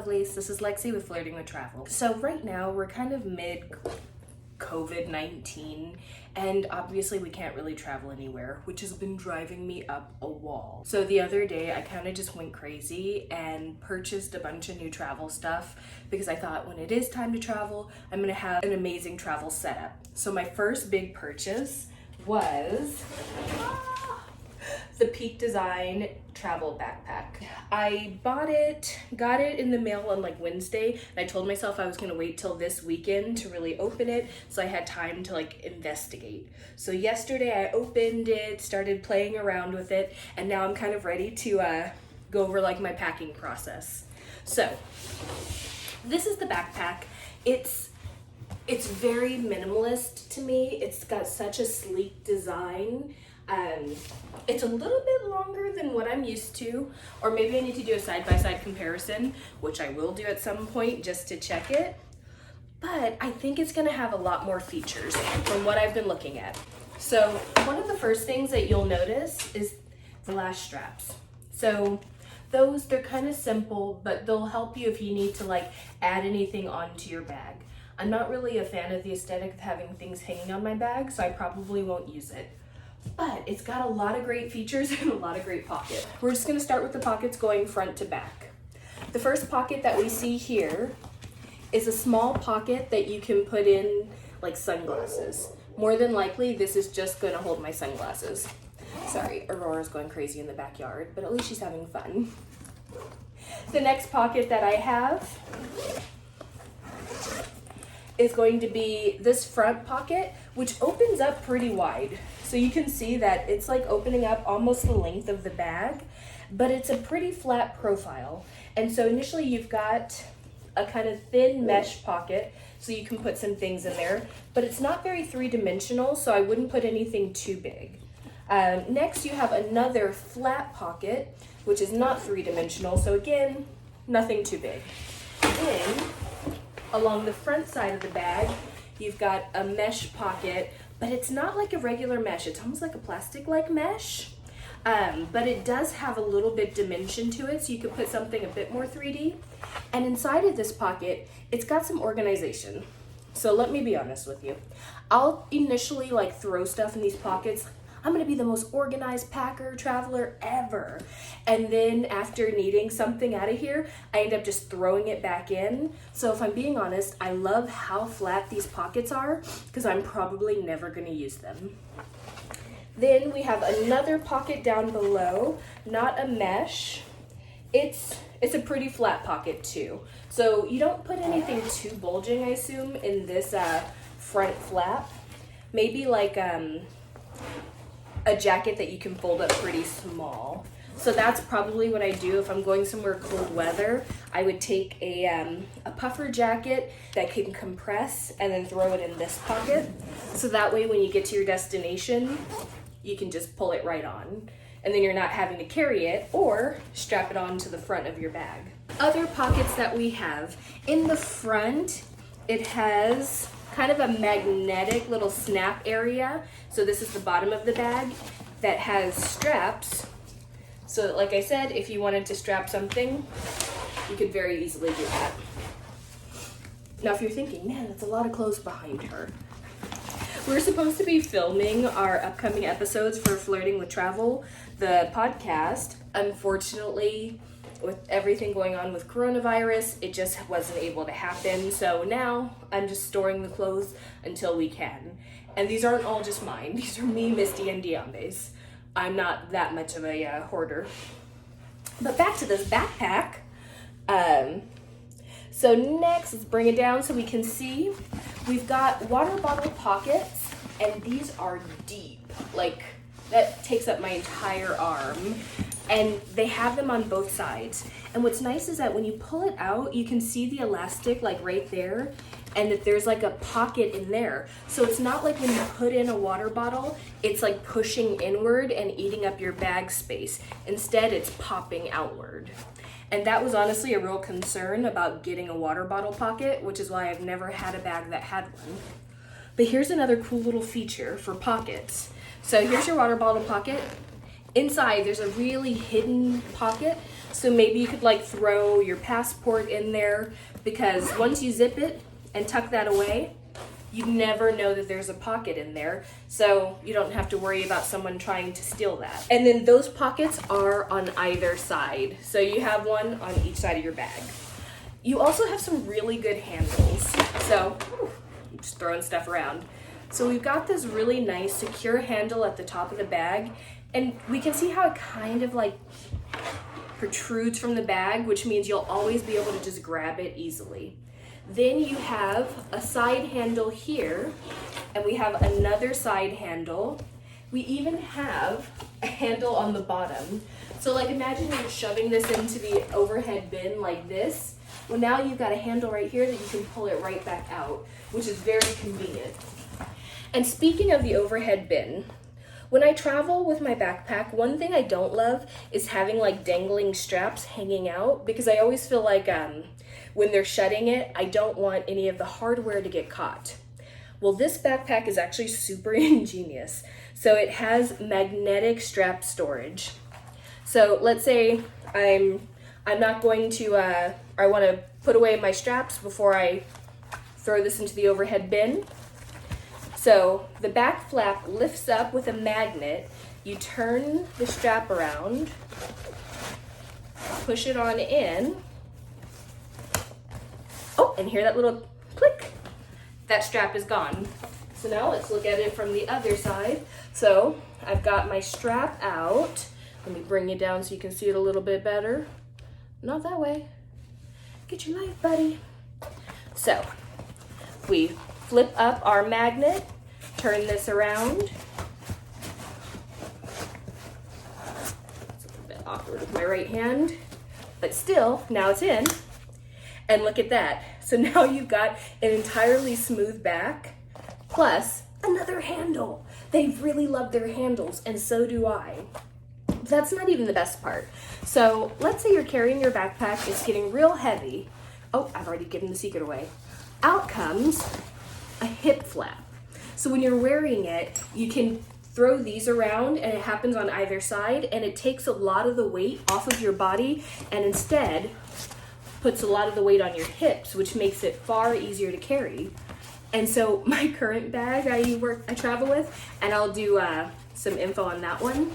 lovelies, this is Lexi with Flirting with Travel. So right now we're kind of mid COVID-19 and obviously we can't really travel anywhere, which has been driving me up a wall. So the other day I kind of just went crazy and purchased a bunch of new travel stuff because I thought when it is time to travel, I'm gonna have an amazing travel setup. So my first big purchase was the Peak Design travel backpack. I got it in the mail on like Wednesday, and I told myself I was gonna wait till this weekend to really open it so I had time to like investigate. So yesterday I opened it, started playing around with it, and now I'm kind of ready to go over like my packing process. So this is the backpack. It's very minimalist to me. It's got such a sleek design. It's a little bit longer than what I'm used to, or maybe I need to do a side-by-side comparison, which I will do at some point just to check it. But I think it's gonna have a lot more features from what I've been looking at. So one of the first things that you'll notice is the lash straps. So they're kind of simple, but they'll help you if you need to like add anything onto your bag. I'm not really a fan of the aesthetic of having things hanging on my bag, so I probably won't use it. But it's got a lot of great features and a lot of great pockets. We're just gonna start with the pockets going front to back. The first pocket that we see here is a small pocket that you can put in like sunglasses. More than likely, this is just gonna hold my sunglasses. Sorry, Aurora's going crazy in the backyard, but at least she's having fun. The next pocket that I have is going to be this front pocket, which opens up pretty wide. So you can see that it's like opening up almost the length of the bag, but it's a pretty flat profile. And so initially you've got a kind of thin mesh pocket, so you can put some things in there, but it's not very three-dimensional, so I wouldn't put anything too big. Next you have another flat pocket, which is not three-dimensional, so again, nothing too big. Then, along the front side of the bag, you've got a mesh pocket, but it's not like a regular mesh. It's almost like a plastic-like mesh, but it does have a little bit dimension to it, so you could put something a bit more 3D. And inside of this pocket, it's got some organization. So let me be honest with you. I'll initially like throw stuff in these pockets. I'm gonna be the most organized packer traveler ever. And then after needing something out of here, I end up just throwing it back in. So if I'm being honest, I love how flat these pockets are because I'm probably never gonna use them. Then we have another pocket down below, not a mesh. It's a pretty flat pocket too. So you don't put anything too bulging, I assume, in this front flap. Maybe like a jacket that you can fold up pretty small. So that's probably what I do if I'm going somewhere cold weather. I would take a puffer jacket that can compress and then throw it in this pocket. So that way when you get to your destination, you can just pull it right on. And then you're not having to carry it or strap it onto the front of your bag. Other pockets that we have. In the front, it has kind of a magnetic little snap area. So this is the bottom of the bag that has straps. So like I said, if you wanted to strap something, you could very easily do that. Now if you're thinking, man, that's a lot of clothes behind her. We're supposed to be filming our upcoming episodes for Flirting with Travel, the podcast. Unfortunately, with everything going on with coronavirus, it just wasn't able to happen. So now I'm just storing the clothes until we can. And these aren't all just mine. These are me, Misty, and Diambe's. I'm not that much of a hoarder. But back to this backpack. So next, let's bring it down so we can see. We've got water bottle pockets, and these are deep. Like, that takes up my entire arm. And they have them on both sides. And what's nice is that when you pull it out, you can see the elastic like right there, and that there's like a pocket in there. So it's not like when you put in a water bottle, it's like pushing inward and eating up your bag space. Instead, it's popping outward. And that was honestly a real concern about getting a water bottle pocket, which is why I've never had a bag that had one. But here's another cool little feature for pockets. So here's your water bottle pocket. Inside, there's a really hidden pocket So maybe you could like throw your passport in there, because once you zip it and tuck that away, you never know that there's a pocket in there, so you don't have to worry about someone trying to steal that. And then those pockets are on either side, so you have one on each side of your bag. You also have some really good handles, so I'm just throwing stuff around. So we've got this really nice secure handle at the top of the bag, and we can see how it kind of like protrudes from the bag, which means you'll always be able to just grab it easily. Then you have a side handle here, and we have another side handle. We even have a handle on the bottom. So like imagine you're shoving this into the overhead bin like this. Well, now you've got a handle right here that you can pull it right back out, which is very convenient. And speaking of the overhead bin, when I travel with my backpack, one thing I don't love is having like dangling straps hanging out, because I always feel like when they're shutting it, I don't want any of the hardware to get caught. Well, this backpack is actually super ingenious. So it has magnetic strap storage. So let's say I'm not going to, I want to put away my straps before I throw this into the overhead bin. So the back flap lifts up with a magnet. You turn the strap around, push it on in. Oh, and hear that little click? That strap is gone. So now let's look at it from the other side. So I've got my strap out. Let me bring it down so you can see it a little bit better. Not that way. Get your knife, buddy. So we flip up our magnet, turn this around. It's a little bit awkward with my right hand, but still, now it's in. And look at that. So now you've got an entirely smooth back, plus another handle. They really love their handles, and so do I. That's not even the best part. So let's say you're carrying your backpack, it's getting real heavy. Oh, I've already given the secret away. Out comes a hip flap. So when you're wearing it, you can throw these around, and it happens on either side, and it takes a lot of the weight off of your body, and instead puts a lot of the weight on your hips, which makes it far easier to carry. And so my current bag I travel with, and I'll do some info on that one.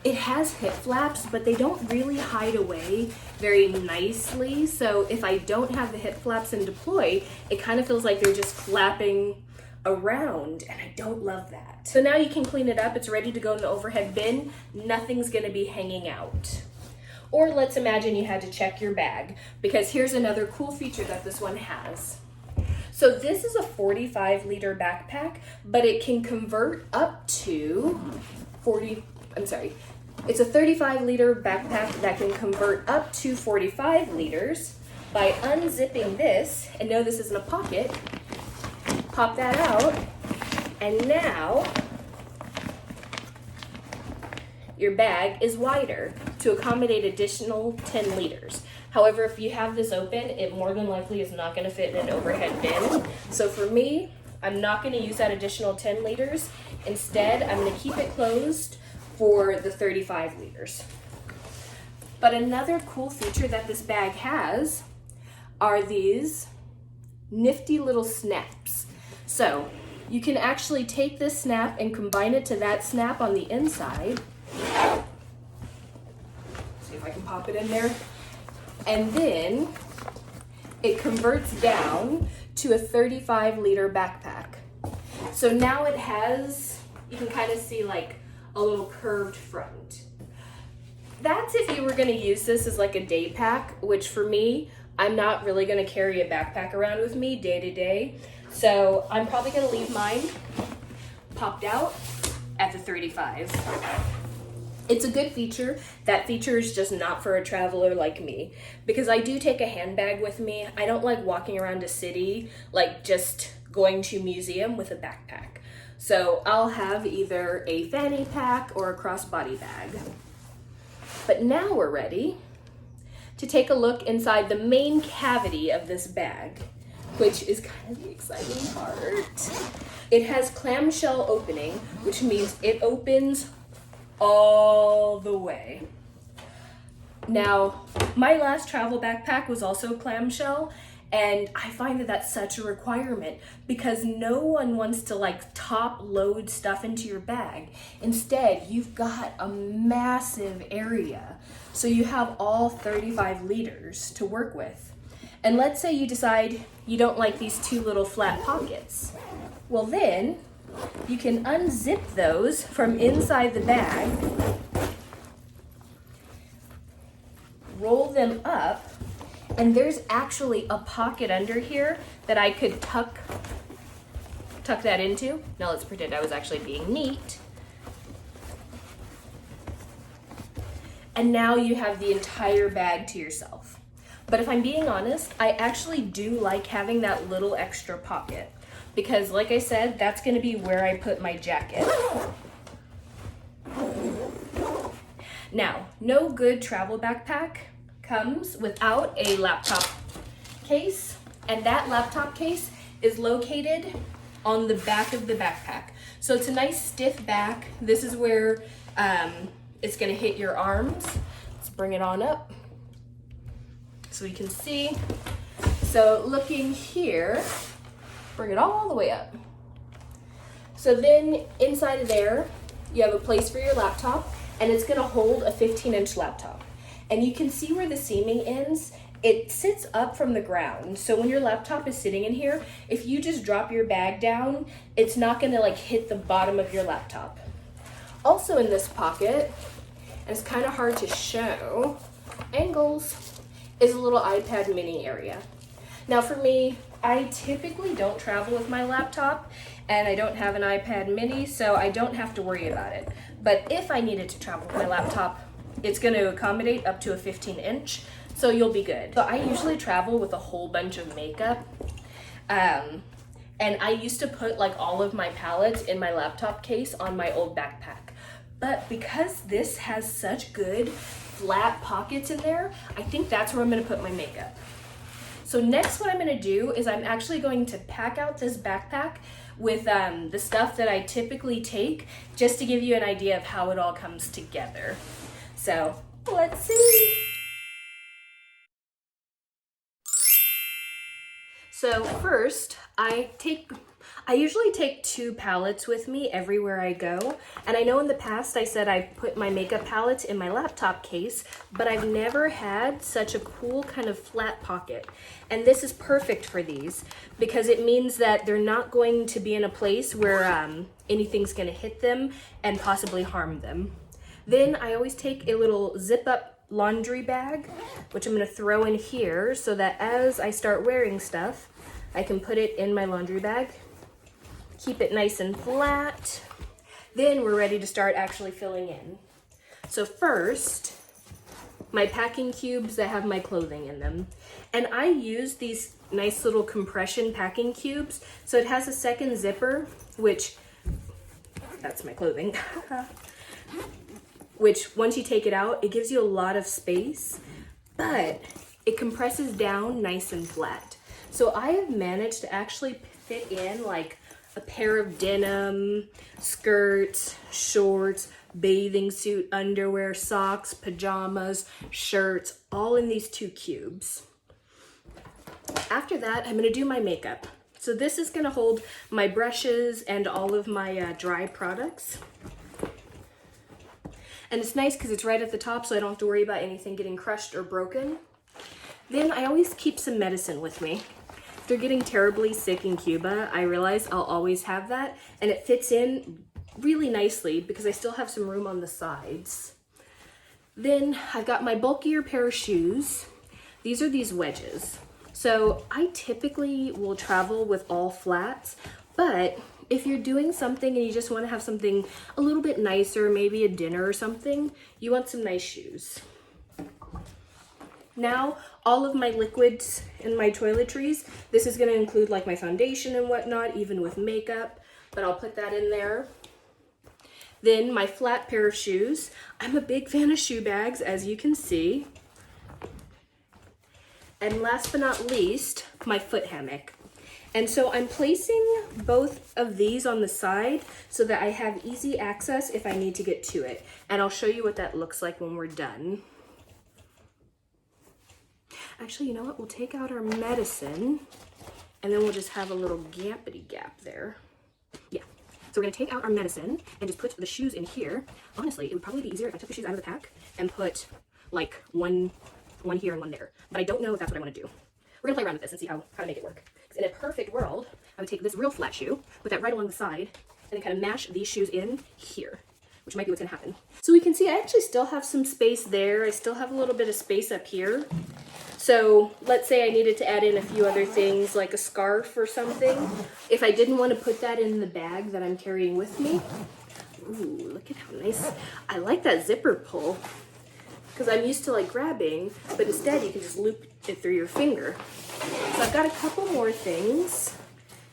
It has hip flaps, but they don't really hide away very nicely. So if I don't have the hip flaps in deploy, it kind of feels like they're just flapping around, and I don't love that. So now you can clean it up. It's ready to go in the overhead bin. Nothing's gonna be hanging out. Or let's imagine you had to check your bag, because here's another cool feature that this one has. So this is a 45-liter backpack, but it can convert up to it's a 35-liter backpack that can convert up to 45 liters by unzipping this, and no, this isn't a pocket. Pop that out, and now your bag is wider to accommodate additional 10 liters. However, if you have this open, it more than likely is not gonna fit in an overhead bin. So for me, I'm not gonna use that additional 10 liters. Instead, I'm gonna keep it closed for the 35 liters. But another cool feature that this bag has are these nifty little snaps. So you can actually take this snap and combine it to that snap on the inside. See if I can pop it in there. And then it converts down to a 35-liter backpack. So now it has, you can kind of see like a little curved front. That's if you were gonna use this as like a day pack, which for me, I'm not really gonna carry a backpack around with me day to day. So I'm probably gonna leave mine popped out at the 35. It's a good feature. That feature is just not for a traveler like me, because I do take a handbag with me. I don't like walking around a city, like just going to museum with a backpack. So I'll have either a fanny pack or a crossbody bag. But now we're ready to take a look inside the main cavity of this bag, which is kind of the exciting part. It has clamshell opening, which means it opens all the way. Now, my last travel backpack was also clamshell, and I find that that's such a requirement because no one wants to like top load stuff into your bag. Instead, you've got a massive area. So you have all 35 liters to work with. And let's say you decide you don't like these two little flat pockets. Well then, you can unzip those from inside the bag, roll them up, and there's actually a pocket under here that I could tuck that into. Now let's pretend I was actually being neat. And now you have the entire bag to yourself. But if I'm being honest, I actually do like having that little extra pocket because like I said, that's gonna be where I put my jacket. Now, no good travel backpack comes without a laptop case, and that laptop case is located on the back of the backpack. So it's a nice stiff back. This is where it's gonna hit your arms. Let's bring it on up so you can see. So looking here, bring it all the way up. So then inside of there, you have a place for your laptop, and it's gonna hold a 15-inch laptop. And you can see where the seaming ends. It sits up from the ground. So when your laptop is sitting in here, if you just drop your bag down, it's not gonna like hit the bottom of your laptop. Also in this pocket, and it's kind of hard to show, angles, is a little iPad mini area. Now for me, I typically don't travel with my laptop and I don't have an iPad mini, so I don't have to worry about it. But if I needed to travel with my laptop, it's going to accommodate up to a 15-inch, so you'll be good. So I usually travel with a whole bunch of makeup, and I used to put like all of my palettes in my laptop case on my old backpack. But because this has such good flat pockets in there, I think that's where I'm going to put my makeup. So next what I'm going to do is I'm actually going to pack out this backpack with the stuff that I typically take, just to give you an idea of how it all comes together. So let's see. So first, I usually take 2 palettes with me everywhere I go. And I know in the past I said I put my makeup palettes in my laptop case, but I've never had such a cool kind of flat pocket. And this is perfect for these because it means that they're not going to be in a place where anything's gonna hit them and possibly harm them. Then I always take a little zip up laundry bag, which I'm gonna throw in here so that as I start wearing stuff, I can put it in my laundry bag, keep it nice and flat. Then we're ready to start actually filling in. So first, my packing cubes that have my clothing in them. And I use these nice little compression packing cubes. So it has a second zipper, which, that's my clothing. Which once you take it out, it gives you a lot of space, but it compresses down nice and flat. So I have managed to actually fit in like a pair of denim, skirts, shorts, bathing suit, underwear, socks, pajamas, shirts, all in these 2 cubes. After that, I'm gonna do my makeup. So this is gonna hold my brushes and all of my dry products. And it's nice because it's right at the top, so I don't have to worry about anything getting crushed or broken. Then I always keep some medicine with me. After getting terribly sick in Cuba, I realized I'll always have that, and it fits in really nicely because I still have some room on the sides. Then I've got my bulkier pair of shoes. These are these wedges. So I typically will travel with all flats, but if you're doing something and you just want to have something a little bit nicer, maybe a dinner or something, you want some nice shoes. Now, all of my liquids and my toiletries, this is going to include like my foundation and whatnot, even with makeup, but I'll put that in there. Then my flat pair of shoes. I'm a big fan of shoe bags, as you can see. And last but not least, my foot hammock. And so I'm placing both of these on the side so that I have easy access if I need to get to it. And I'll show you what that looks like when we're done. Actually, you know what? We'll take out our medicine and then we'll just have a little gappity gap there. Yeah. So we're gonna take out our medicine and just put the shoes in here. Honestly, it would probably be easier if I took the shoes out of the pack and put like one here and one there. But I don't know if that's what I want to do. We're gonna play around with this and see how to make it work. Because in a perfect world, I would take this real flat shoe, put that right along the side, and then kind of mash these shoes in here, which might be what's gonna happen. So we can see I actually still have some space there. I still have a little bit of space up here. So let's say I needed to add in a few other things like a scarf or something. If I didn't want to put that in the bag that I'm carrying with me. Ooh, look at how nice. I like that zipper pull because I'm used to like grabbing, but instead you can just loop it through your finger. So I've got a couple more things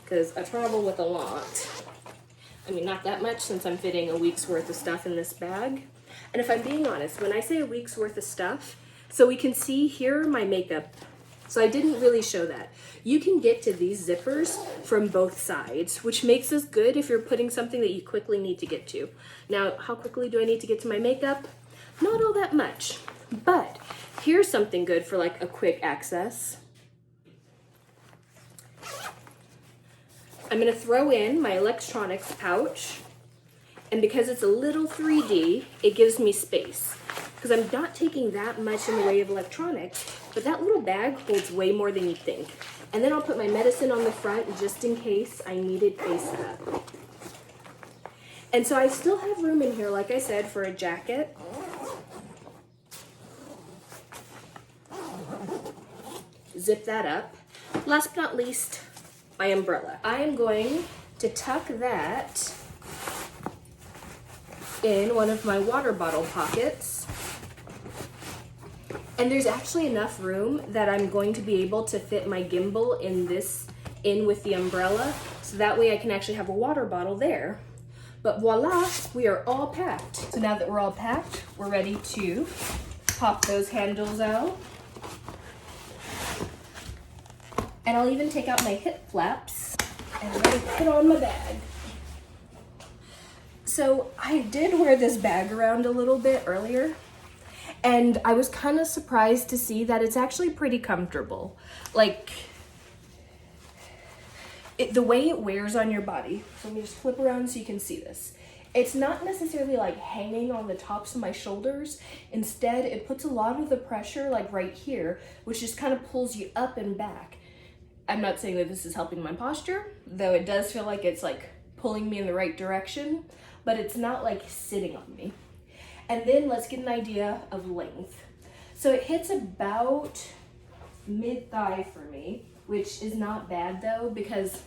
because I travel with a lot. I mean, not that much since I'm fitting a week's worth of stuff in this bag. And if I'm being honest, when I say a week's worth of stuff, so we can see here my makeup. So I didn't really show that. You can get to these zippers from both sides, which makes this good if you're putting something that you quickly need to get to. Now, how quickly do I need to get to my makeup? Not all that much, but here's something good for like a quick access. I'm gonna throw in my electronics pouch, and because it's a little 3D, it gives me space. Because I'm not taking that much in the way of electronics, but that little bag holds way more than you think. And then I'll put my medicine on the front just in case I need it face up. And so I still have room in here, like I said, for a jacket. Zip that up. Last but not least, my umbrella. I am going to tuck that in one of my water bottle pockets. And there's actually enough room that I'm going to be able to fit my gimbal in with the umbrella, so that way I can actually have a water bottle there. But voila, we are all packed. So now that we're all packed, we're ready to pop those handles out. And I'll even take out my hip flaps and ready to put on my bag. So I did wear this bag around a little bit earlier, and I was kind of surprised to see that it's actually pretty comfortable. Like, the way it wears on your body. So let me just flip around so you can see this. It's not necessarily like hanging on the tops of my shoulders. Instead, it puts a lot of the pressure like right here, which just kind of pulls you up and back. I'm not saying that this is helping my posture, though it does feel like it's like pulling me in the right direction, but it's not like sitting on me. And then let's get an idea of length. So it hits about mid-thigh for me, which is not bad though, because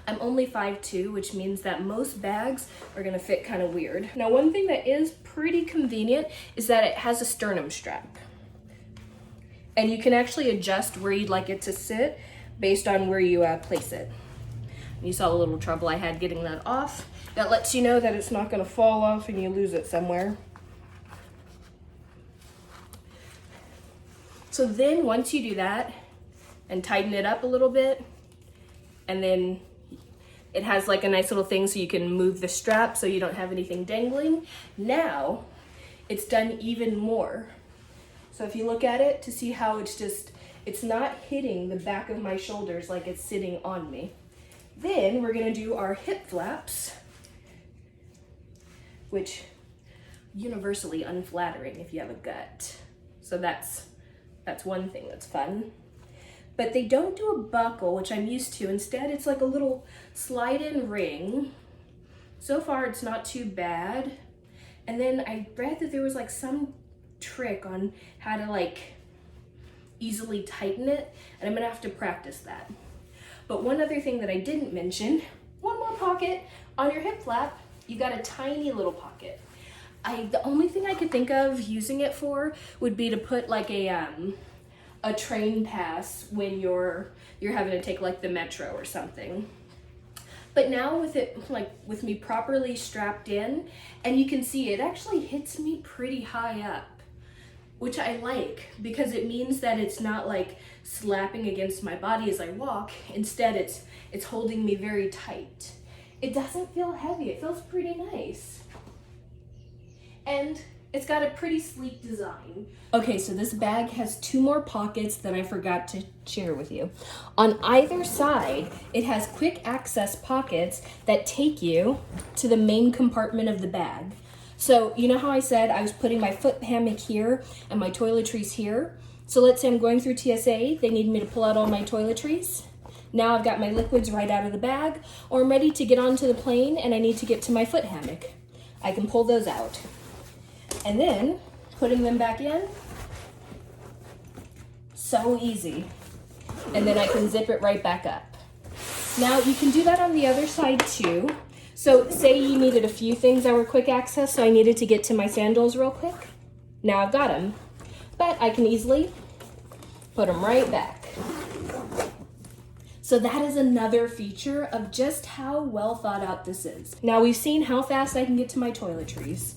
I'm only 5'2", which means that most bags are gonna fit kind of weird. Now, one thing that is pretty convenient is that it has a sternum strap. And you can actually adjust where you'd like it to sit based on where you place it. You saw the little trouble I had getting that off. That lets you know that it's not gonna fall off and you lose it somewhere. So then once you do that and tighten it up a little bit, and then it has like a nice little thing so you can move the strap so you don't have anything dangling. Now it's done even more. So if you look at it to see how it's not hitting the back of my shoulders like it's sitting on me. Then we're gonna do our hip flaps, which universally unflattering if you have a gut. So that's one thing that's fun. But they don't do a buckle, which I'm used to. Instead, it's like a little slide-in ring. So far, it's not too bad. And then I read that there was like some trick on how to like easily tighten it, and I'm gonna have to practice that. But one other thing that I didn't mention, one more pocket on your hip flap. You got a tiny little pocket. The only thing I could think of using it for would be to put like a train pass when you're having to take like the metro or something. But now with it, like with me properly strapped in, and you can see it actually hits me pretty high up, which I like because it means that it's not like slapping against my body as I walk. Instead, it's holding me very tight. It doesn't feel heavy. It feels pretty nice. And It's got a pretty sleek design. Okay, so this bag has 2 more pockets that I forgot to share with you. On either side, it has quick access pockets that take you to the main compartment of the bag. So you know how I said I was putting my foot hammock here and my toiletries here? So let's say I'm going through TSA, they need me to pull out all my toiletries. Now I've got my liquids right out of the bag, or I'm ready to get onto the plane and I need to get to my foot hammock. I can pull those out. And then putting them back in, so easy. And then I can zip it right back up. Now you can do that on the other side too. So say you needed a few things that were quick access, so I needed to get to my sandals real quick. Now I've got them, but I can easily put them right back. So that is another feature of just how well thought out this is. Now we've seen how fast I can get to my toiletries.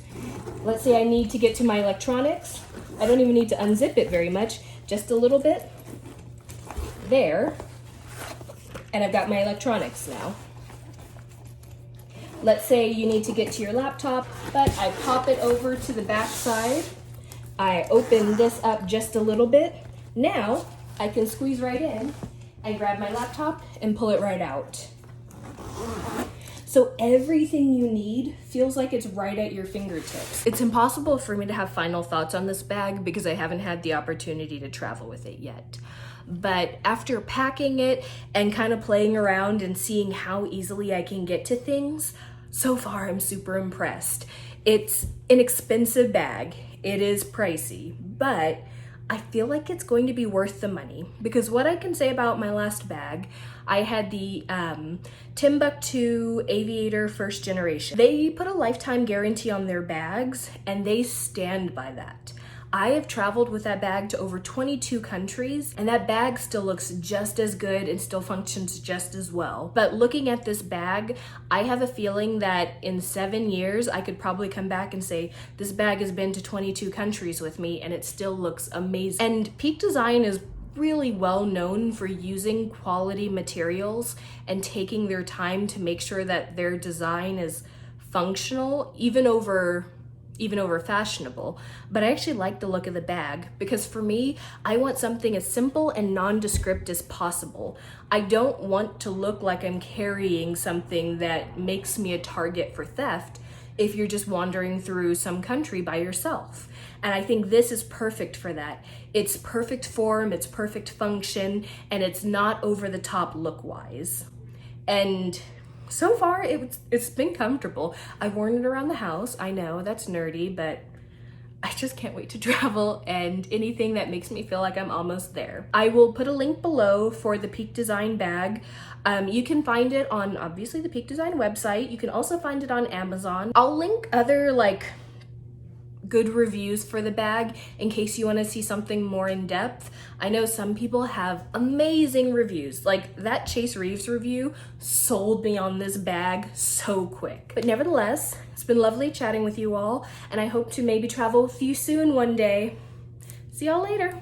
Let's say I need to get to my electronics. I don't even need to unzip it very much, just a little bit. There. And I've got my electronics now. Let's say you need to get to your laptop, but I pop it over to the back side. I open this up just a little bit. Now I can squeeze right in and grab my laptop and pull it right out. So everything you need feels like it's right at your fingertips. It's impossible for me to have final thoughts on this bag because I haven't had the opportunity to travel with it yet. But after packing it and kind of playing around and seeing how easily I can get to things, so far I'm super impressed. It's an expensive bag. It is pricey, but I feel like it's going to be worth the money because what I can say about my last bag, I had the Timbuktu Aviator first generation. They put a lifetime guarantee on their bags and they stand by that. I have traveled with that bag to over 22 countries and that bag still looks just as good and still functions just as well. But looking at this bag, I have a feeling that in 7 years, I could probably come back and say, this bag has been to 22 countries with me and it still looks amazing. And Peak Design is really well known for using quality materials and taking their time to make sure that their design is functional, even over fashionable. But I actually like the look of the bag because for me, I want something as simple and nondescript as possible. I don't want to look like I'm carrying something that makes me a target for theft if you're just wandering through some country by yourself. And I think this is perfect for that. It's perfect form, it's perfect function, and it's not over the top look-wise. And so far, it's been comfortable. I've worn it around the house. I know that's nerdy, but I just can't wait to travel and anything that makes me feel like I'm almost there. I will put a link below for the Peak Design bag. You can find it on, obviously, the Peak Design website. You can also find it on Amazon. I'll link other, good reviews for the bag in case you want to see something more in depth. I know some people have amazing reviews. Like that Chase Reeves review sold me on this bag so quick. But nevertheless, it's been lovely chatting with you all, and I hope to maybe travel with you soon one day. See y'all later.